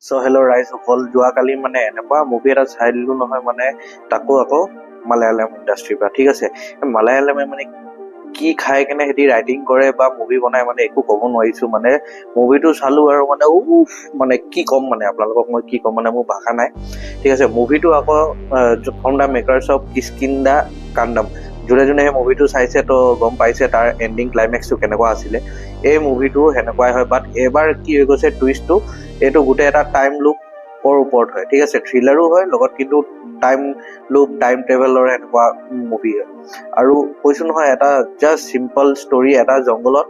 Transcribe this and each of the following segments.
So hello' ৰাইজসকল, যোৱাকালি মানে এনেকুৱা মুভি এটা চাই দিলো নহয়, মানে তাকো আকৌ মালায়ালাম ইণ্ডাষ্ট্ৰিৰ পৰা। ঠিক আছে, মালায়ালামে মানে কি খাই কেনে সিহঁতি ৰাইটিং কৰে বা মুভি বনাই মানে একো ক'ব নোৱাৰিছো। মানে মুভিটো চালো আৰু মানে মানে কি ক'ম, মানে আপোনালোকক মই কি ক'ম, মানে মোৰ ভাষা নাই। ঠিক আছে, মুভিটো আকৌ from the makers of Kishkindha কাণ্ডম। যোনে যোনে সেই মুভিটো চাইছে তো গম পাইছে তাৰ এণ্ডিং ক্লাইমেক্সটো কেনেকুৱা আছিলে। এই মুভিটো সেনেকুৱাই হয়, বাট এইবাৰ কি হৈ গৈছে টুইষ্টটো, এইটো গোটেই এটা টাইম লুপৰ ওপৰত হয়। ঠিক আছে, থ্ৰিলাৰো হয় লগত, কিন্তু টাইম লুপ, টাইম ট্ৰেভেলৰ এনেকুৱা মুভি হয়। আৰু কৈছো নহয়, এটা জাষ্ট চিম্পল ষ্টৰি, এটা জংঘলত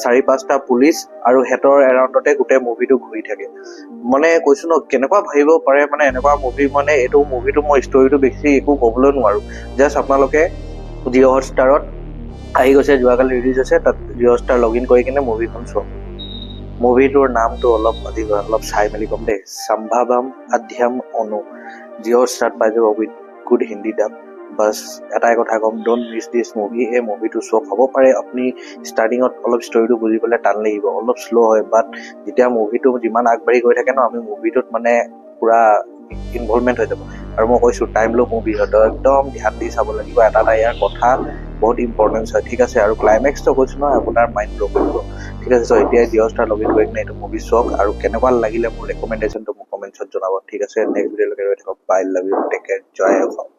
4-5টা পুলিচ আৰু হেতৰ এৰাউণ্ডতে গোটেই মুভিটো ঘূৰি থাকে। মানে কৈছো ন, কেনেকুৱা ভাবিব পাৰে মানে এনেকুৱা মুভি। মানে এইটো মুভিটো মই ষ্টৰিটো বেছি একো ক'বলৈ নোৱাৰো। জাষ্ট আপোনালোকে জিঅ' হটষ্টাৰত আহি গৈছে, যোৱাকালি ৰিলিজ হৈছে, তাত জিঅ' হটষ্টাৰ লগ ইন কৰি কিনে মুভিখন চাওক। মুভিটোৰ নামটো অলপ চাই মেলি কম দেই, সম্ভাৱম অধ্যম অনু। জিঅ' হটষ্টাৰত পাই যাব উইথ গুড হিন্দী ডাব। বাছ এটাই কথা ক'ম, ডোন্ট মিছ দিছ মুভি। এই মুভিটো চাওক। হ'ব পাৰে আপুনি ষ্টাৰ্টিঙত অলপ ষ্টৰিটো বুজিবলৈ টান লাগিব, অলপ শ্ল' হয়, বাট যেতিয়া মুভিটো যিমান আগবাঢ়ি গৈ থাকে ন, আমি মুভিটোত মানে পুৰা ইনভলভমেণ্ট হৈ যাব। আৰু মই কৈছো টাইম লুপ মুভি হয়, তো একদম ধ্যান দি চাব লাগিব। এটা ইয়াৰ কথা বহুত ইম্পৰ্টেঞ্চ হয়। ঠিক আছে, আৰু ক্লাইমেক্সটো কৈছো নহয়, আপোনাৰ মাইণ্ড ব্ল' কৰিব। ঠিক আছে, চ' এতিয়া জিঅ' ষ্টাৰ লগ ইন কৰি কিনে এইটো মুভি চাওক, আৰু কেনেকুৱা লাগিলে মোৰ ৰেকমেণ্ডেশ্যনটো মোক কমেণ্টছত জনাব। ঠিক আছে, নেক্সট ভিডিঅ'লৈকে ৰৈ থাকক। Bye, love you, take care, জয় অসম।